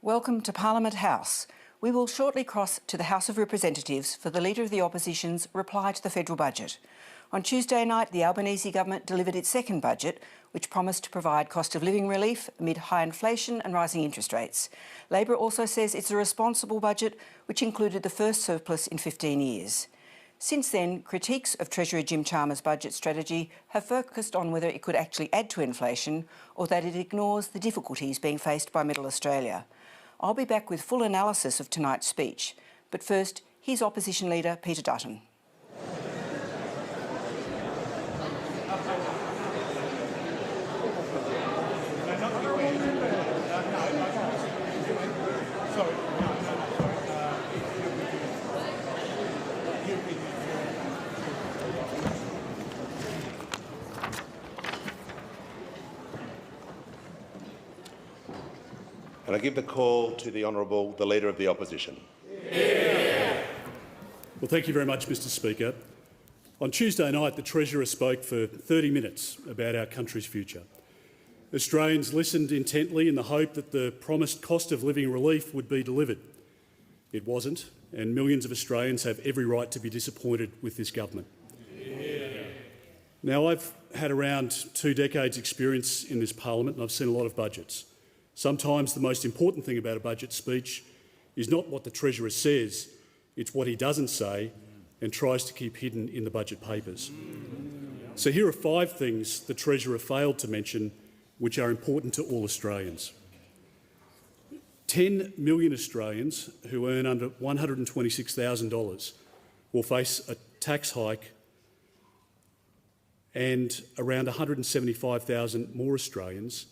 Welcome to Parliament House. We will shortly cross to the House of Representatives for the Leader of the Opposition's reply to the federal budget. On Tuesday night, the Albanese government delivered its second budget, which promised to provide cost of living relief amid high inflation and rising interest rates. Labor also says it's a responsible budget, which included the first surplus in 15 years. Since then, critiques of Treasurer Jim Chalmers' budget strategy have focused on whether it could actually add to inflation or that it ignores the difficulties being faced by Middle Australia. I'll be back with full analysis of tonight's speech, but first, here's Opposition Leader Peter Dutton. And I give the call to the Honourable, the Leader of the Opposition. Well, thank you very much, Mr Speaker. On Tuesday night, the Treasurer spoke for 30 minutes about our country's future. Australians listened intently in the hope that the promised cost of living relief would be delivered. It wasn't, and millions of Australians have every right to be disappointed with this government. Now, I've had around 2 decades' experience in this parliament and I've seen a lot of budgets. Sometimes the most important thing about a budget speech is not what the Treasurer says, it's what he doesn't say and tries to keep hidden in the budget papers. So here are 5 things the Treasurer failed to mention which are important to all Australians. 10 million Australians who earn under $126,000 will face a tax hike, and around 175,000 more Australians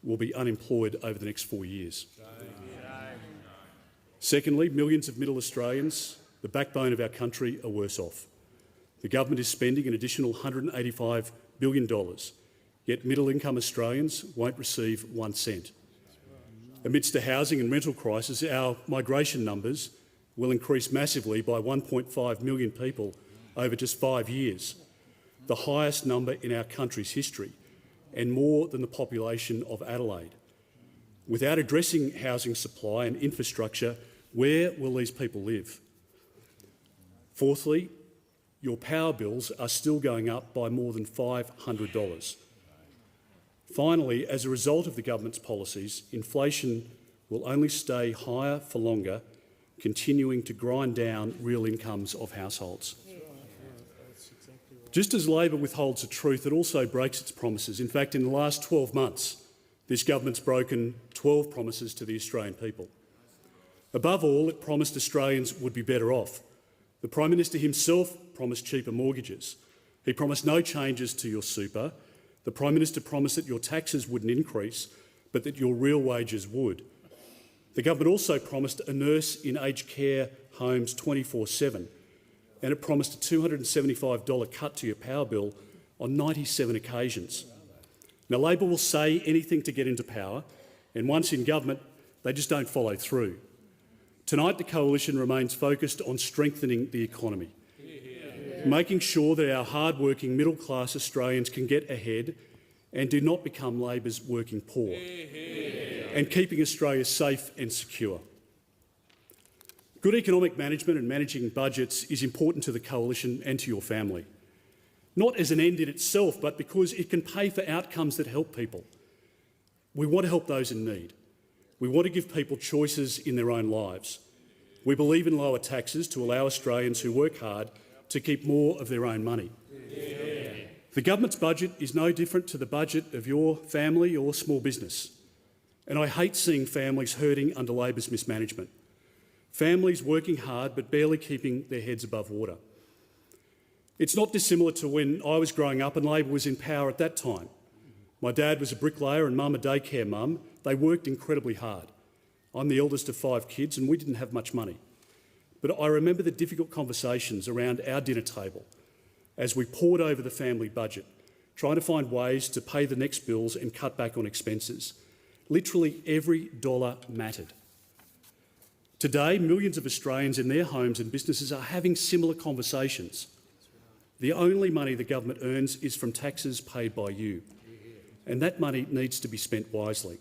will be unemployed over the next 4 years. Secondly, millions of middle Australians, the backbone of our country, are worse off. The government is spending an additional $185 billion, yet middle-income Australians won't receive 1 cent. Amidst a housing and rental crisis, our migration numbers will increase massively by 1.5 million people over just 5 years, the highest number in our country's history, and more than the population of Adelaide. Without addressing housing supply and infrastructure, where will these people live? Fourthly, your power bills are still going up by more than $500. Finally, as a result of the government's policies, inflation will only stay higher for longer, continuing to grind down real incomes of households. Just as Labor withholds the truth, it also breaks its promises. In fact, in the last 12 months, this government's broken 12 promises to the Australian people. Above all, it promised Australians would be better off. The Prime Minister himself promised cheaper mortgages. He promised no changes to your super. The Prime Minister promised that your taxes wouldn't increase, but that your real wages would. The government also promised a nurse in aged care homes 24/7. And it promised a $275 cut to your power bill on 97 occasions. Now, Labor will say anything to get into power, and once in government, they just don't follow through. Tonight, the Coalition remains focused on strengthening the economy, making sure that our hard-working middle-class Australians can get ahead and do not become Labor's working poor, and keeping Australia safe and secure. Good economic management and managing budgets is important to the Coalition and to your family, not as an end in itself, but because it can pay for outcomes that help people. We want to help those in need. We want to give people choices in their own lives. We believe in lower taxes to allow Australians who work hard to keep more of their own money. The government's budget is no different to the budget of your family or small business, and I hate seeing families hurting under Labor's mismanagement. Families working hard but barely keeping their heads above water. It's not dissimilar to when I was growing up and Labor was in power at that time. My dad was a bricklayer and Mum a daycare mum. They worked incredibly hard. I'm the eldest of 5 kids and we didn't have much money. But I remember the difficult conversations around our dinner table as we pored over the family budget, trying to find ways to pay the next bills and cut back on expenses. Literally every dollar mattered. Today, millions of Australians in their homes and businesses are having similar conversations. The only money the government earns is from taxes paid by you, and that money needs to be spent wisely.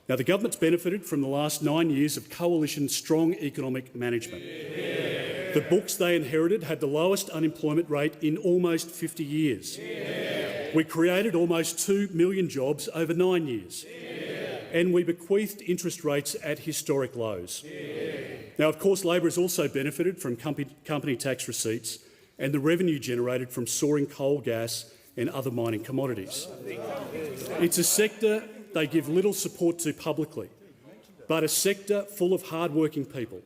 Now, the government's benefited from the last 9 years of coalition strong economic management. Yeah. The books they inherited had the lowest unemployment rate in almost 50 years. Yeah. We created almost 2 million jobs over 9 years. Yeah. And we bequeathed interest rates at historic lows. Yeah. Now, of course, Labor has also benefited from company tax receipts and the revenue generated from soaring coal, gas and other mining commodities. It's a sector they give little support to publicly, but a sector full of hard-working people,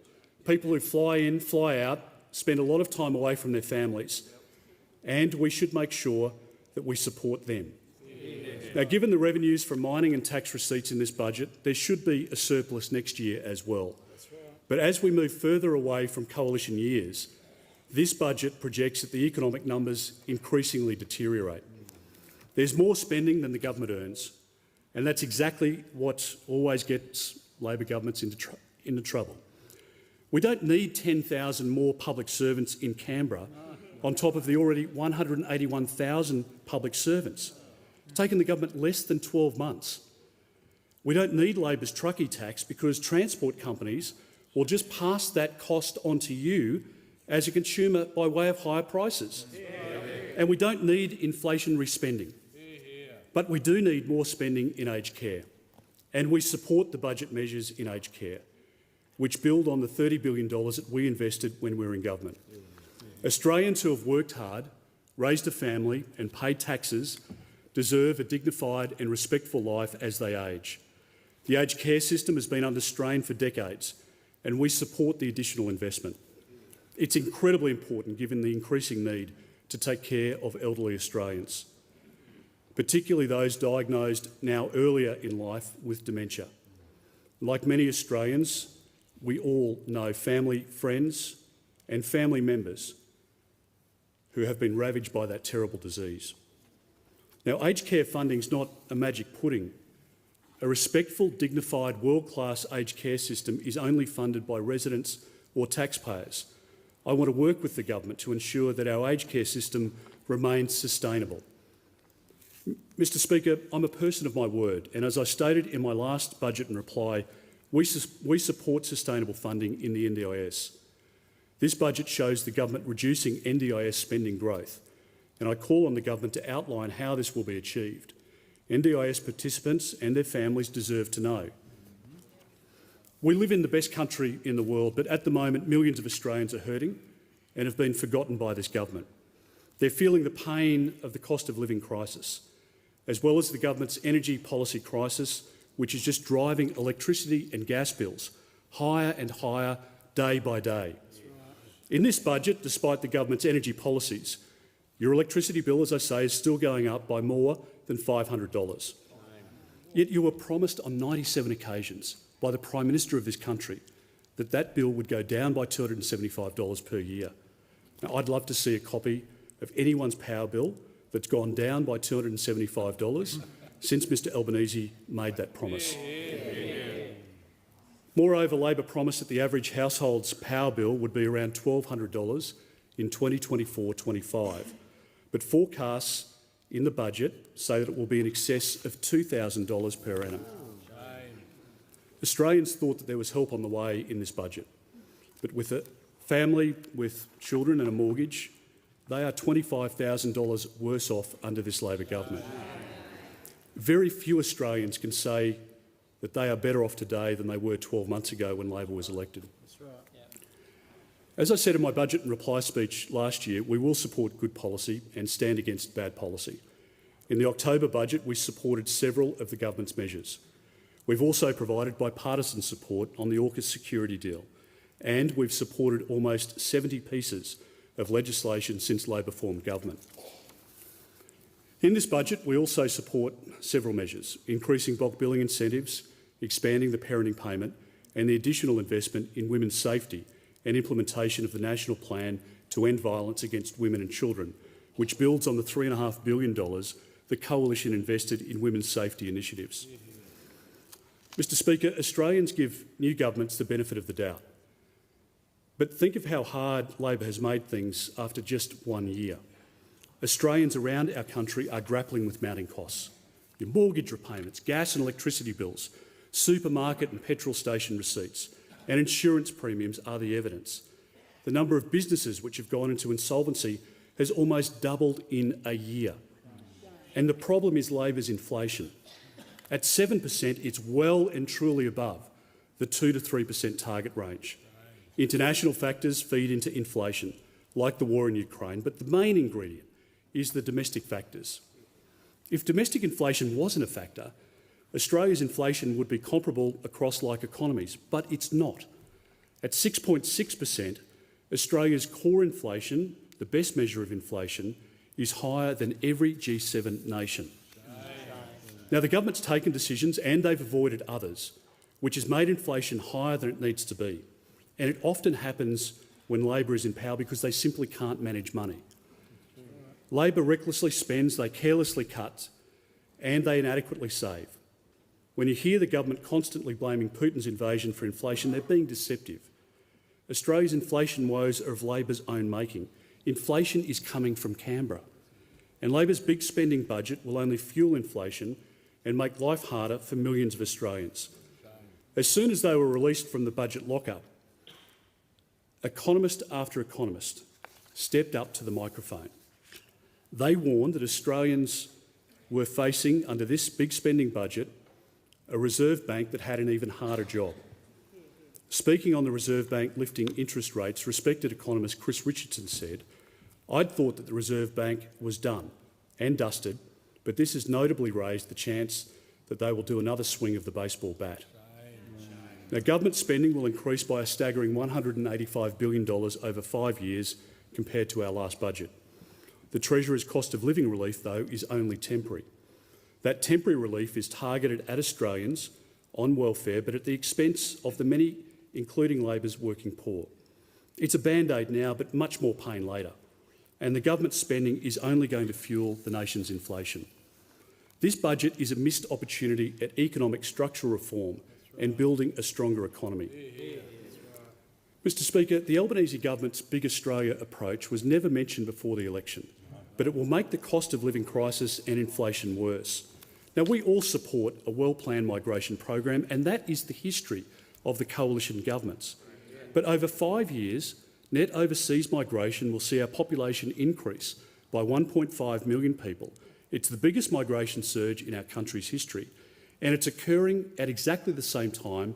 people who fly in, fly out, spend a lot of time away from their families, and we should make sure that we support them. Now, given the revenues from mining and tax receipts in this budget, there should be a surplus next year as well. But as we move further away from coalition years, this budget projects that the economic numbers increasingly deteriorate. There's more spending than the government earns, and that's exactly what always gets Labor governments into trouble. We don't need 10,000 more public servants in Canberra on top of the already 181,000 public servants. It's taken the government less than 12 months. We don't need Labor's truckie tax because transport companies will just pass that cost on to you as a consumer by way of higher prices. And we don't need inflationary spending. But we do need more spending in aged care, and we support the budget measures in aged care, which build on the $30 billion that we invested when we were in government. Australians who have worked hard, raised a family and paid taxes deserve a dignified and respectful life as they age. The aged care system has been under strain for decades, and we support the additional investment. It's incredibly important given the increasing need to take care of elderly Australians, particularly those diagnosed now earlier in life with dementia. Like many Australians, we all know family, friends and family members who have been ravaged by that terrible disease. Now, aged care funding is not a magic pudding. A respectful, dignified, world-class aged care system is only funded by residents or taxpayers. I want to work with the government to ensure that our aged care system remains sustainable. Mr Speaker, I'm a person of my word, and as I stated in my last budget and reply, we support sustainable funding in the NDIS. This budget shows the government reducing NDIS spending growth, and I call on the government to outline how this will be achieved. NDIS participants and their families deserve to know. We live in the best country in the world, but at the moment millions of Australians are hurting and have been forgotten by this government. They're feeling the pain of the cost of living crisis, as well as the government's energy policy crisis, which is just driving electricity and gas bills higher and higher day by day. In this budget, despite the government's energy policies, your electricity bill, as I say, is still going up by more than $500. Yet you were promised on 97 occasions by the Prime Minister of this country that that bill would go down by $275 per year. Now, I'd love to see a copy of anyone's power bill that's gone down by $275 since Mr Albanese made that promise. Moreover, Labor promised that the average household's power bill would be around $1,200 in 2024-25, but forecasts in the budget say that it will be in excess of $2,000 per annum. Australians thought that there was help on the way in this budget, but with a family with children and a mortgage, they are $25,000 worse off under this Labor government. Very few Australians can say that they are better off today than they were 12 months ago when Labor was elected. As I said in my budget and reply speech last year, we will support good policy and stand against bad policy. In the October budget, we supported several of the government's measures. We've also provided bipartisan support on the AUKUS security deal, and we've supported almost 70 pieces of legislation since Labor formed government. In this budget, we also support several measures, increasing bulk billing incentives, expanding the parenting payment, and the additional investment in women's safety and implementation of the National Plan to End Violence Against Women and Children, which builds on the $3.5 billion the Coalition invested in women's safety initiatives. Mr Speaker, Australians give new governments the benefit of the doubt. But think of how hard Labor has made things after just 1 year. Australians around our country are grappling with mounting costs. Your mortgage repayments, gas and electricity bills, Supermarket and petrol station receipts and insurance premiums are the evidence. The number of businesses which have gone into insolvency has almost doubled in a year. And the problem is Labor's inflation. At 7%, it's well and truly above the 2 to 3% target range. International factors feed into inflation, like the war in Ukraine, but the main ingredient is the domestic factors. If domestic inflation wasn't a factor, Australia's inflation would be comparable across like economies, but it's not. At 6.6%, Australia's core inflation, the best measure of inflation, is higher than every G7 nation. Now, the government's taken decisions, and they've avoided others, which has made inflation higher than it needs to be. And it often happens when Labor is in power because they simply can't manage money. Labor recklessly spends, they carelessly cut, and they inadequately save. When you hear the government constantly blaming Putin's invasion for inflation, they're being deceptive. Australia's inflation woes are of Labor's own making. Inflation is coming from Canberra. And Labor's big spending budget will only fuel inflation and make life harder for millions of Australians. As soon as they were released from the budget lockup, economist after economist stepped up to the microphone. They warned that Australians were facing, under this big spending budget, a Reserve Bank that had an even harder job. Speaking on the Reserve Bank lifting interest rates, respected economist Chris Richardson said, "I'd thought that the Reserve Bank was done and dusted, but this has notably raised the chance that they will do another swing of the baseball bat." Now, government spending will increase by a staggering $185 billion over 5 years compared to our last budget. The Treasurer's cost of living relief, though, is only temporary. That temporary relief is targeted at Australians on welfare, but at the expense of the many, including Labor's working poor. It's a band-aid now, but much more pain later. And the government's spending is only going to fuel the nation's inflation. This budget is a missed opportunity at economic structural reform and building a stronger economy. Mr Speaker, the Albanese government's Big Australia approach was never mentioned before the election, but it will make the cost of living crisis and inflation worse. Now, we all support a well-planned migration program, and that is the history of the coalition governments. But over 5 years, net overseas migration will see our population increase by 1.5 million people. It's the biggest migration surge in our country's history, and it's occurring at exactly the same time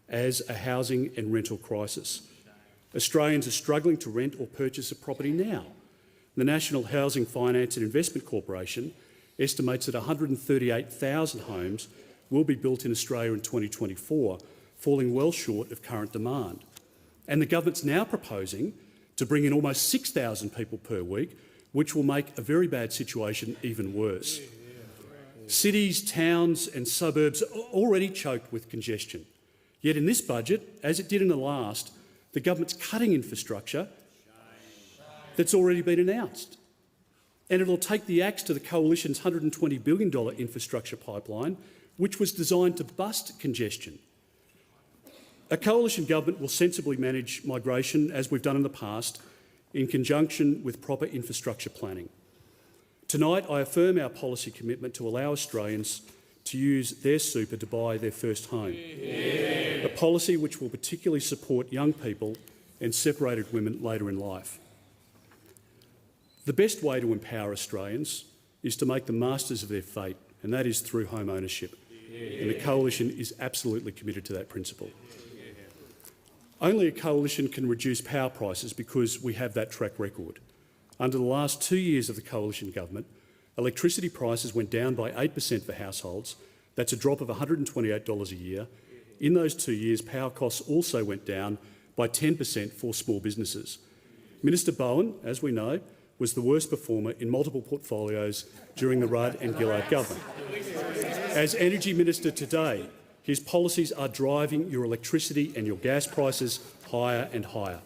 as a housing and rental crisis. Australians are struggling to rent or purchase a property now. The National Housing Finance and Investment Corporation estimates that 138,000 homes will be built in Australia in 2024, falling well short of current demand. And the government's now proposing to bring in almost 6,000 people per week, which will make a very bad situation even worse. Cities, towns and suburbs are already choked with congestion. Yet in this budget, as it did in the last, the government's cutting infrastructure that's already been announced. And it'll take the axe to the Coalition's $120 billion infrastructure pipeline, which was designed to bust congestion. A coalition government will sensibly manage migration, as we've done in the past, in conjunction with proper infrastructure planning. Tonight, I affirm our policy commitment to allow Australians to use their super to buy their first home. Yeah. A policy which will particularly support young people and separated women later in life. The best way to empower Australians is to make them masters of their fate, and that is through home ownership. Yeah. And the Coalition is absolutely committed to that principle. Only a coalition can reduce power prices because we have that track record. Under the last 2 years of the coalition government, electricity prices went down by 8% for households. That's a drop of $128 a year. In those 2 years, power costs also went down by 10% for small businesses. Minister Bowen, as we know, was the worst performer in multiple portfolios during the Rudd and Gillard government. As Energy Minister today, his policies are driving your electricity and your gas prices higher and higher.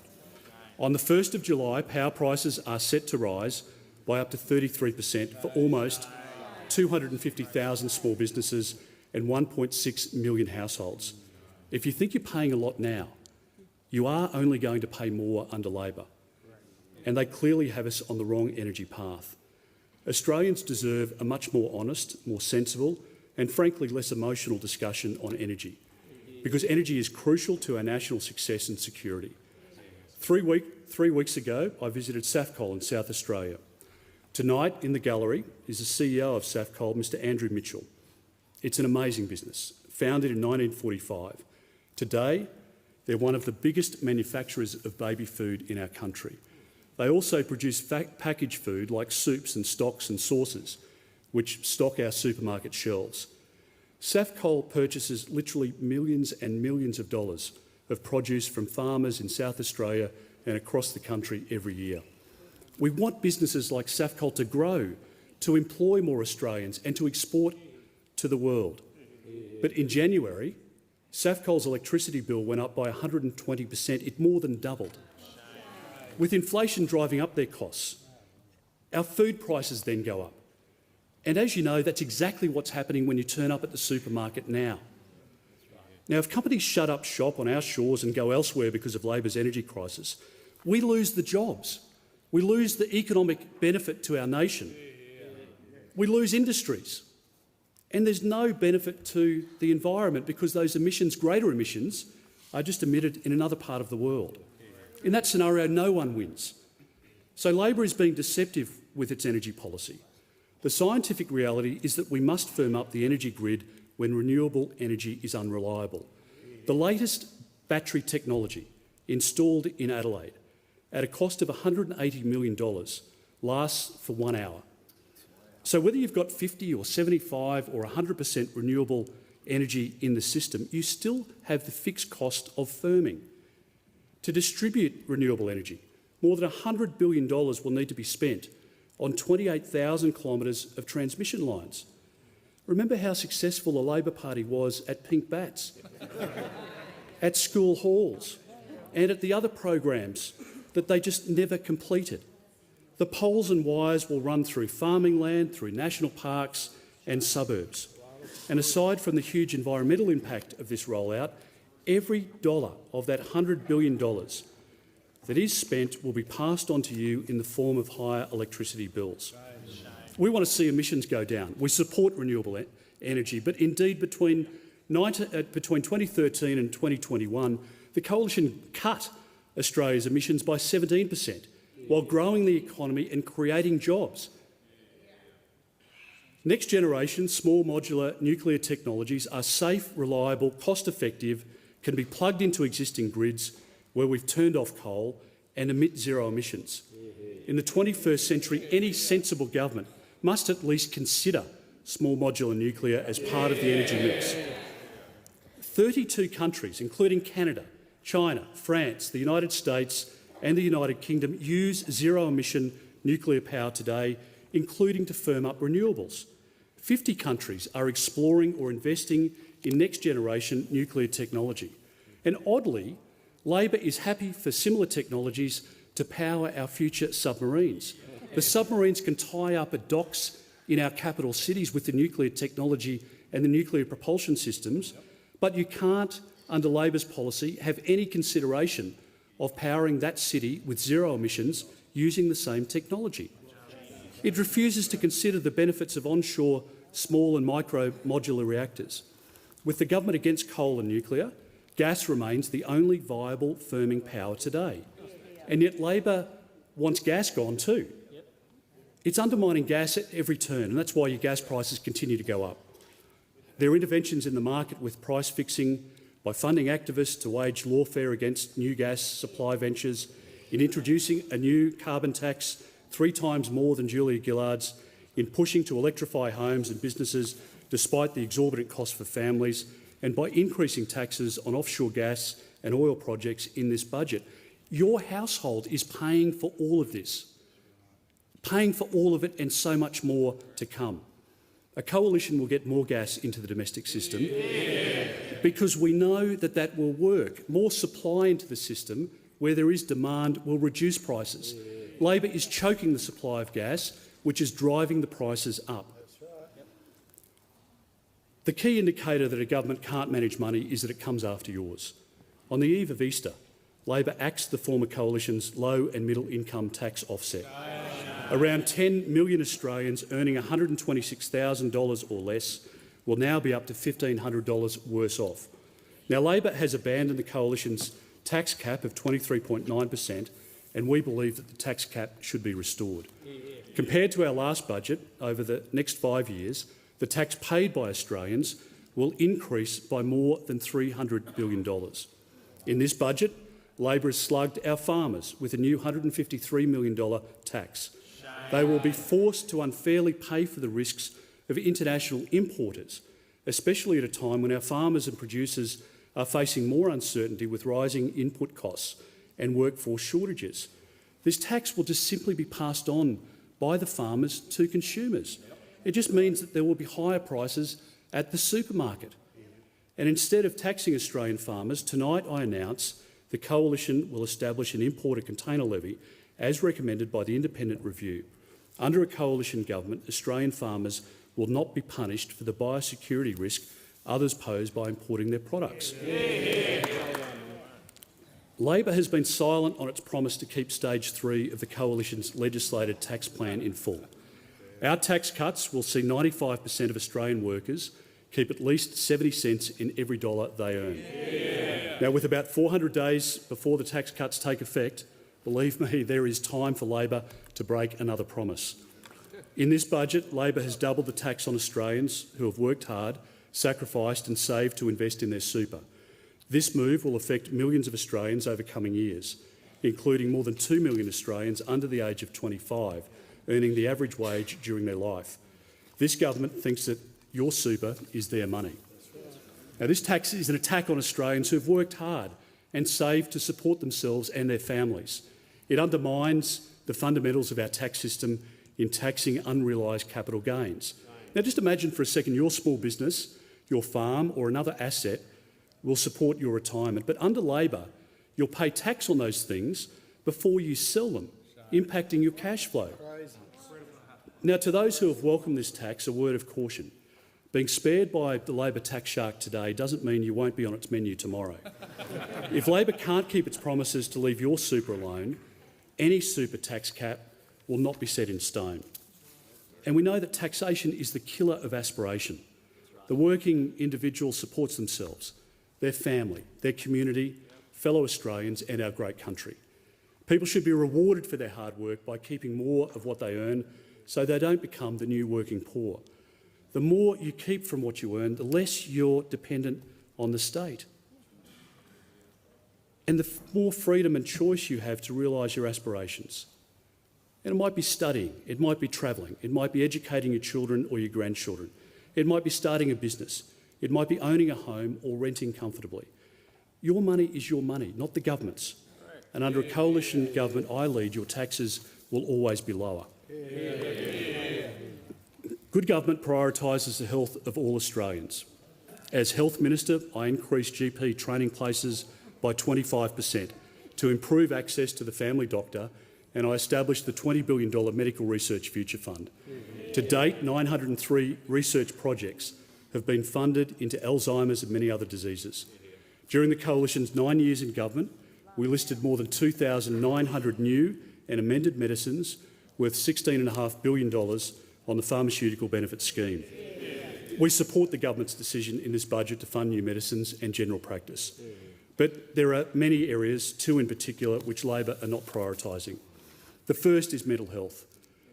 On the 1st of July, power prices are set to rise by up to 33% for almost 250,000 small businesses and 1.6 million households. If you think you're paying a lot now, you are only going to pay more under Labor. And they clearly have us on the wrong energy path. Australians deserve a much more honest, more sensible and frankly less emotional discussion on energy, because energy is crucial to our national success and security. 3 weeks ago, I visited Safcol in South Australia. Tonight in the gallery is the CEO of Safcol, Mr Andrew Mitchell. It's an amazing business, founded in 1945. Today, they're one of the biggest manufacturers of baby food in our country. They also produce packaged food like soups and stocks and sauces, which stock our supermarket shelves. Safcol purchases literally millions and millions of dollars of produce from farmers in South Australia and across the country every year. We want businesses like Safcol to grow, to employ more Australians and to export to the world. But in January, Safcol's electricity bill went up by 120%. It more than doubled. With inflation driving up their costs, our food prices then go up. And as you know, that's exactly what's happening when you turn up at the supermarket now. Now, if companies shut up shop on our shores and go elsewhere because of Labor's energy crisis, we lose the jobs. We lose the economic benefit to our nation. We lose industries. And there's no benefit to the environment because those emissions, greater emissions, are just emitted in another part of the world. In that scenario, no one wins. So Labor is being deceptive with its energy policy. The scientific reality is that we must firm up the energy grid when renewable energy is unreliable. The latest battery technology installed in Adelaide at a cost of $180 million lasts for 1 hour. So whether you've got 50 or 75 or 100% renewable energy in the system, you still have the fixed cost of firming. To distribute renewable energy, more than $100 billion will need to be spent on 28,000 kilometres of transmission lines. Remember how successful the Labor Party was at pink bats, at school halls, and at the other programs that they just never completed. The poles and wires will run through farming land, through national parks and suburbs. And aside from the huge environmental impact of this rollout, every dollar of that $100 billion that is spent will be passed on to you in the form of higher electricity bills. We want to see emissions go down. We support renewable energy, but indeed between 2013 and 2021, the Coalition cut Australia's emissions by 17%, while growing the economy and creating jobs. Next generation small modular nuclear technologies are safe, reliable, cost-effective, can be plugged into existing grids where we've turned off coal and emit zero emissions. In the 21st century, any sensible government must at least consider small modular nuclear as part of the energy mix. 32 countries, including Canada, China, France, the United States and the United Kingdom, use zero-emission nuclear power today, including to firm up renewables. 50 countries are exploring or investing in next-generation nuclear technology. And oddly, Labor is happy for similar technologies to power our future submarines. The submarines can tie up at docks in our capital cities with the nuclear technology and the nuclear propulsion systems, but you can't, under Labor's policy, have any consideration of powering that city with zero emissions using the same technology. It refuses to consider the benefits of onshore small and micro modular reactors. With the government against coal and nuclear, gas remains the only viable firming power today. And yet Labor wants gas gone too. It's undermining gas at every turn, and that's why your gas prices continue to go up. There are interventions in the market with price fixing, by funding activists to wage lawfare against new gas supply ventures, in introducing a new carbon tax 3 times more than Julia Gillard's, in pushing to electrify homes and businesses despite the exorbitant cost for families, and by increasing taxes on offshore gas and oil projects in this budget. Your household is paying for all of this, paying for all of it and so much more to come. A coalition will get more gas into the domestic system because we know that that will work. More supply into the system where there is demand will reduce prices. Labor is choking the supply of gas, which is driving the prices up. The key indicator that a government can't manage money is that it comes after yours. On the eve of Easter, Labor axed the former coalition's low and middle income tax offset. Around 10 million Australians earning $126,000 or less will now be up to $1,500 worse off. Now, Labor has abandoned the Coalition's tax cap of 23.9%, and we believe that the tax cap should be restored. Compared to our last budget, over the next 5 years, the tax paid by Australians will increase by more than $300 billion. In this budget, Labor has slugged our farmers with a new $153 million tax. They will be forced to unfairly pay for the risks of international importers, especially at a time when our farmers and producers are facing more uncertainty with rising input costs and workforce shortages. This tax will just simply be passed on by the farmers to consumers. It just means that there will be higher prices at the supermarket. And instead of taxing Australian farmers, tonight I announce the Coalition will establish an importer container levy as recommended by the independent review. Under a Coalition government, Australian farmers will not be punished for the biosecurity risk others pose by importing their products. Labor has been silent on its promise to keep stage 3 of the Coalition's legislated tax plan in full. Our tax cuts will see 95% of Australian workers keep at least 70 cents in every dollar they earn. Now, with about 400 days before the tax cuts take effect, believe me, there is time for Labor to break another promise. In this budget, Labor has doubled the tax on Australians who have worked hard, sacrificed and saved to invest in their super. This move will affect millions of Australians over coming years, including more than 2 million Australians under the age of 25, earning the average wage during their life. This government thinks that your super is their money. Now, this tax is an attack on Australians who have worked hard and saved to support themselves and their families. It undermines the fundamentals of our tax system in taxing unrealised capital gains. Now, just imagine for a second your small business, your farm or another asset will support your retirement, but under Labor, you'll pay tax on those things before you sell them, impacting your cash flow. Now, to those who have welcomed this tax, a word of caution. Being spared by the Labor tax shark today doesn't mean you won't be on its menu tomorrow. If Labor can't keep its promises to leave your super alone, any super tax cap will not be set in stone. And we know that taxation is the killer of aspiration. The working individual supports themselves, their family, their community, fellow Australians and our great country. People should be rewarded for their hard work by keeping more of what they earn so they don't become the new working poor. The more you keep from what you earn, the less you're dependent on the state. And the more freedom and choice you have to realise your aspirations. And it might be studying, it might be travelling, it might be educating your children or your grandchildren, it might be starting a business, it might be owning a home or renting comfortably. Your money is your money, not the government's. And under a Coalition government I lead, your taxes will always be lower. Good government prioritises the health of all Australians. As Health Minister, I increased GP training places by 25% to improve access to the family doctor, and I established the $20 billion Medical Research Future Fund. To date, 903 research projects have been funded into Alzheimer's and many other diseases. During the Coalition's 9 years in government, we listed more than 2,900 new and amended medicines worth $16.5 billion on the Pharmaceutical Benefits Scheme. We support the government's decision in this budget to fund new medicines and general practice. But there are many areas, two in particular, which Labor are not prioritising. The first is mental health.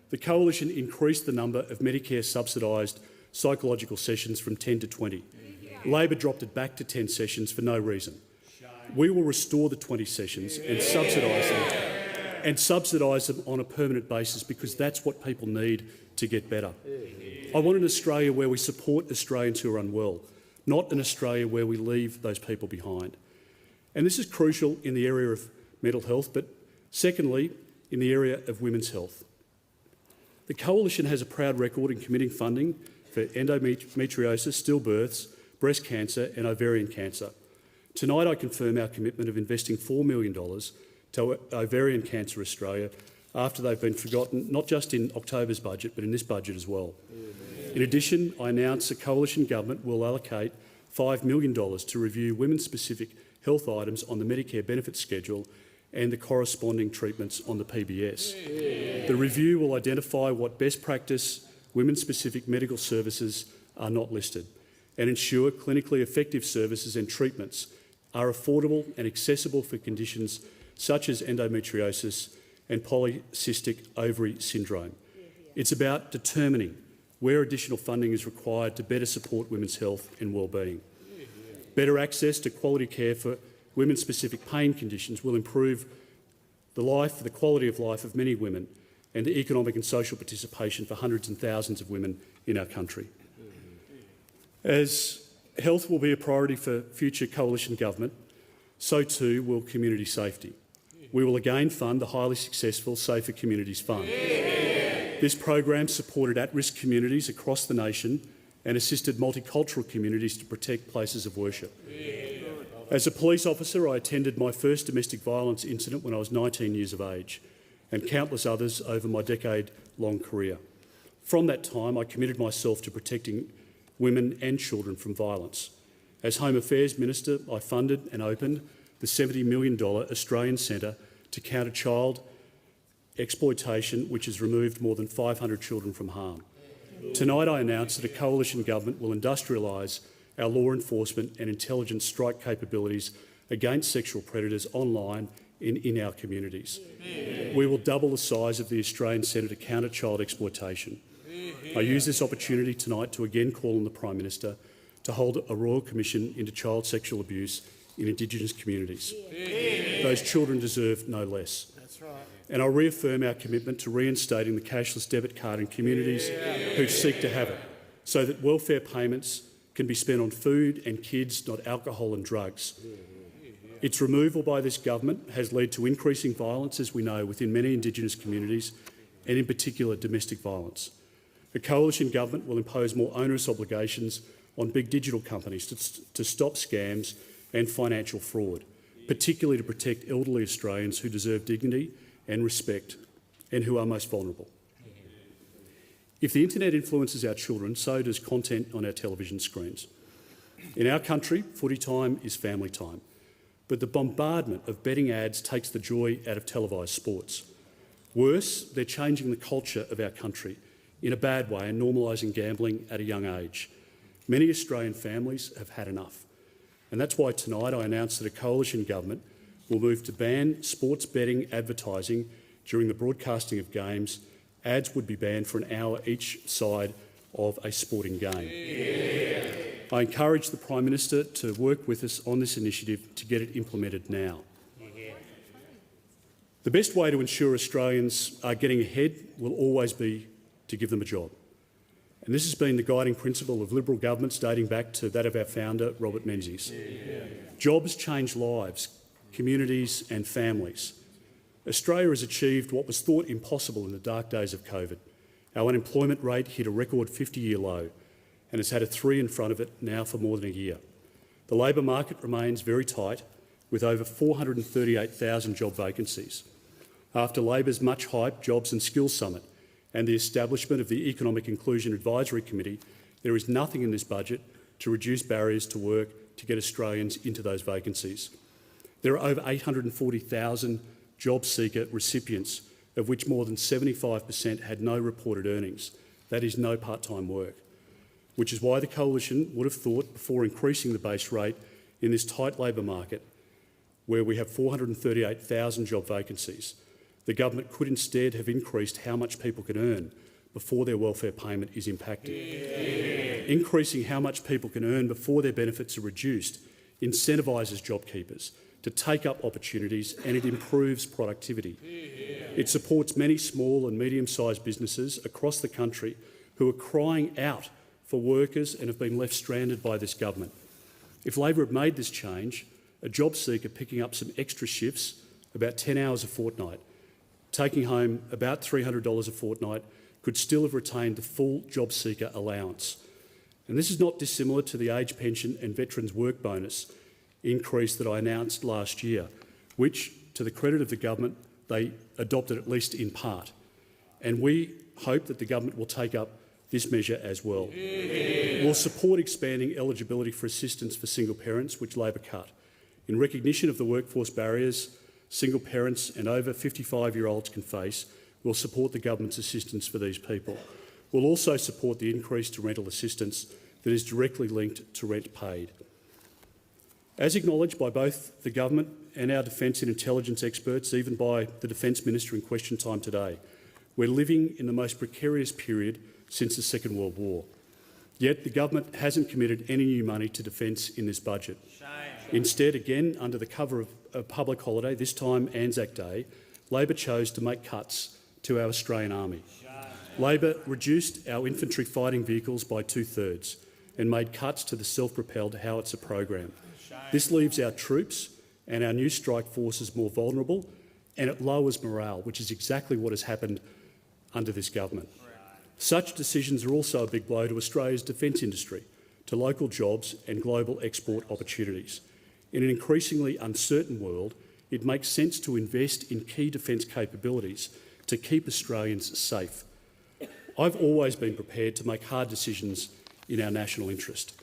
The Coalition increased the number of Medicare subsidised psychological sessions from 10 to 20. Labor dropped it back to 10 sessions for no reason. We will restore the 20 sessions and subsidise them on a permanent basis because that's what people need to get better. I want an Australia where we support Australians who are unwell, not an Australia where we leave those people behind. And this is crucial in the area of mental health, but secondly, in the area of women's health. The Coalition has a proud record in committing funding for endometriosis, stillbirths, breast cancer and ovarian cancer. Tonight I confirm our commitment of investing $4 million to Ovarian Cancer Australia after they've been forgotten, not just in October's budget, but in this budget as well. In addition, I announce the Coalition government will allocate $5 million to review women-specific health items on the Medicare benefits schedule and the corresponding treatments on the PBS. The review will identify what best practice women-specific medical services are not listed. and ensure clinically effective services and treatments are affordable and accessible for conditions such as endometriosis and polycystic ovary syndrome. It's about determining where additional funding is required to better support women's health and well-being. Better access to quality care for women-specific pain conditions will improve the quality of life of many women and the economic and social participation for hundreds and thousands of women in our country. As health will be a priority for future coalition government, so too will community safety. We will again fund the highly successful Safer Communities Fund. This program supported at-risk communities across the nation and assisted multicultural communities to protect places of worship. As a police officer, I attended my first domestic violence incident when I was 19 years of age, and countless others over my decade-long career. From that time, I committed myself to protecting women and children from violence. As Home Affairs Minister, I funded and opened the $70 million Australian Centre to Counter Child Exploitation, which has removed more than 500 children from harm. Tonight I announce that a coalition government will industrialise our law enforcement and intelligence strike capabilities against sexual predators online and in our communities. We will double the size of the Australian Centre to Counter Child Exploitation. I use this opportunity tonight to again call on the Prime Minister to hold a Royal Commission into child sexual abuse in Indigenous communities. Those children deserve no less. And I reaffirm our commitment to reinstating the cashless debit card in communities who seek to have it, so that welfare payments can be spent on food and kids, not alcohol and drugs. Its removal by this government has led to increasing violence, as we know, within many Indigenous communities, and in particular domestic violence. The coalition government will impose more onerous obligations on big digital companies to stop scams and financial fraud, particularly to protect elderly Australians who deserve dignity and respect and who are most vulnerable. If the internet influences our children, so does content on our television screens. In our country, footy time is family time, but the bombardment of betting ads takes the joy out of televised sports. Worse, they're changing the culture of our country in a bad way and normalising gambling at a young age. Many Australian families have had enough, and that's why tonight I announced that a coalition government will move to ban sports betting advertising during the broadcasting of games. Ads would be banned for an hour each side of a sporting game. I encourage the Prime Minister to work with us on this initiative to get it implemented now. The best way to ensure Australians are getting ahead will always be to give them a job. And this has been the guiding principle of Liberal governments dating back to that of our founder, Robert Menzies. Jobs change lives, communities and families. Australia has achieved what was thought impossible in the dark days of COVID. Our unemployment rate hit a record 50-year low and has had a 3 in front of it now for more than a year. The labour market remains very tight, with over 438,000 job vacancies. After Labor's much-hyped Jobs and Skills Summit and the establishment of the Economic Inclusion Advisory Committee, there is nothing in this budget to reduce barriers to work to get Australians into those vacancies. There are over 840,000 job seeker recipients, of which more than 75% had no reported earnings. That is no part-time work, which is why the Coalition would have thought, before increasing the base rate in this tight labour market, where we have 438,000 job vacancies, the government could instead have increased how much people can earn before their welfare payment is impacted. Increasing how much people can earn before their benefits are reduced incentivises JobKeepers to take up opportunities, and it improves productivity. It supports many small and medium-sized businesses across the country who are crying out for workers and have been left stranded by this government. If Labor had made this change, a job seeker picking up some extra shifts, about 10 hours a fortnight, taking home about $300 a fortnight, could still have retained the full job seeker allowance. And this is not dissimilar to the age pension and veterans work bonus increase that I announced last year, which, to the credit of the government, they adopted at least in part. And we hope that the government will take up this measure as well. We'll support expanding eligibility for assistance for single parents, which Labor cut. In recognition of the workforce barriers single parents and over 55-year-olds can face, we'll support the government's assistance for these people. We'll also support the increase to rental assistance that is directly linked to rent paid. As acknowledged by both the government and our defence and intelligence experts, even by the Defence Minister in question time today, we're living in the most precarious period since the Second World War. Yet the government hasn't committed any new money to defence in this budget. Instead, again, under the cover of a public holiday, this time Anzac Day, Labor chose to make cuts to our Australian Army. Labor reduced our infantry fighting vehicles by 2/3 and made cuts to the self-propelled howitzer program. This leaves our troops and our new strike forces more vulnerable, and it lowers morale, which is exactly what has happened under this government. Such decisions are also a big blow to Australia's defence industry, to local jobs and global export opportunities. In an increasingly uncertain world, it makes sense to invest in key defence capabilities to keep Australians safe. I've always been prepared to make hard decisions in our national interest,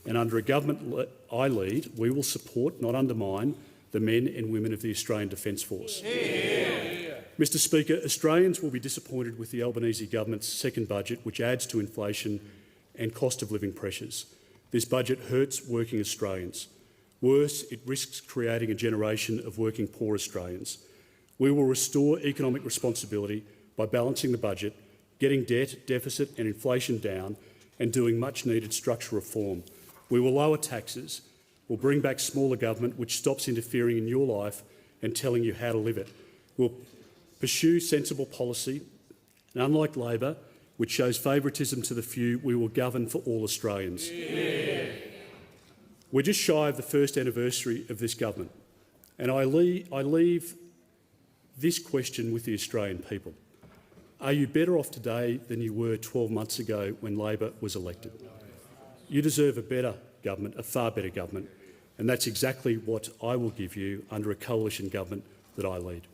and under a government I lead, we will support, not undermine, the men and women of the Australian Defence Force. Yeah. Mr Speaker, Australians will be disappointed with the Albanese government's second budget, which adds to inflation and cost of living pressures. This budget hurts working Australians. Worse, it risks creating a generation of working poor Australians. We will restore economic responsibility by balancing the budget, getting debt, deficit and inflation down, and doing much-needed structural reform. We will lower taxes, we'll bring back smaller government which stops interfering in your life and telling you how to live it. We'll pursue sensible policy, and unlike Labor, which shows favouritism to the few, we will govern for all Australians. Yeah. We're just shy of the first anniversary of this government, and I leave this question with the Australian people. Are you better off today than you were 12 months ago when Labor was elected? You deserve a better government, a far better government, and that's exactly what I will give you under a coalition government that I lead.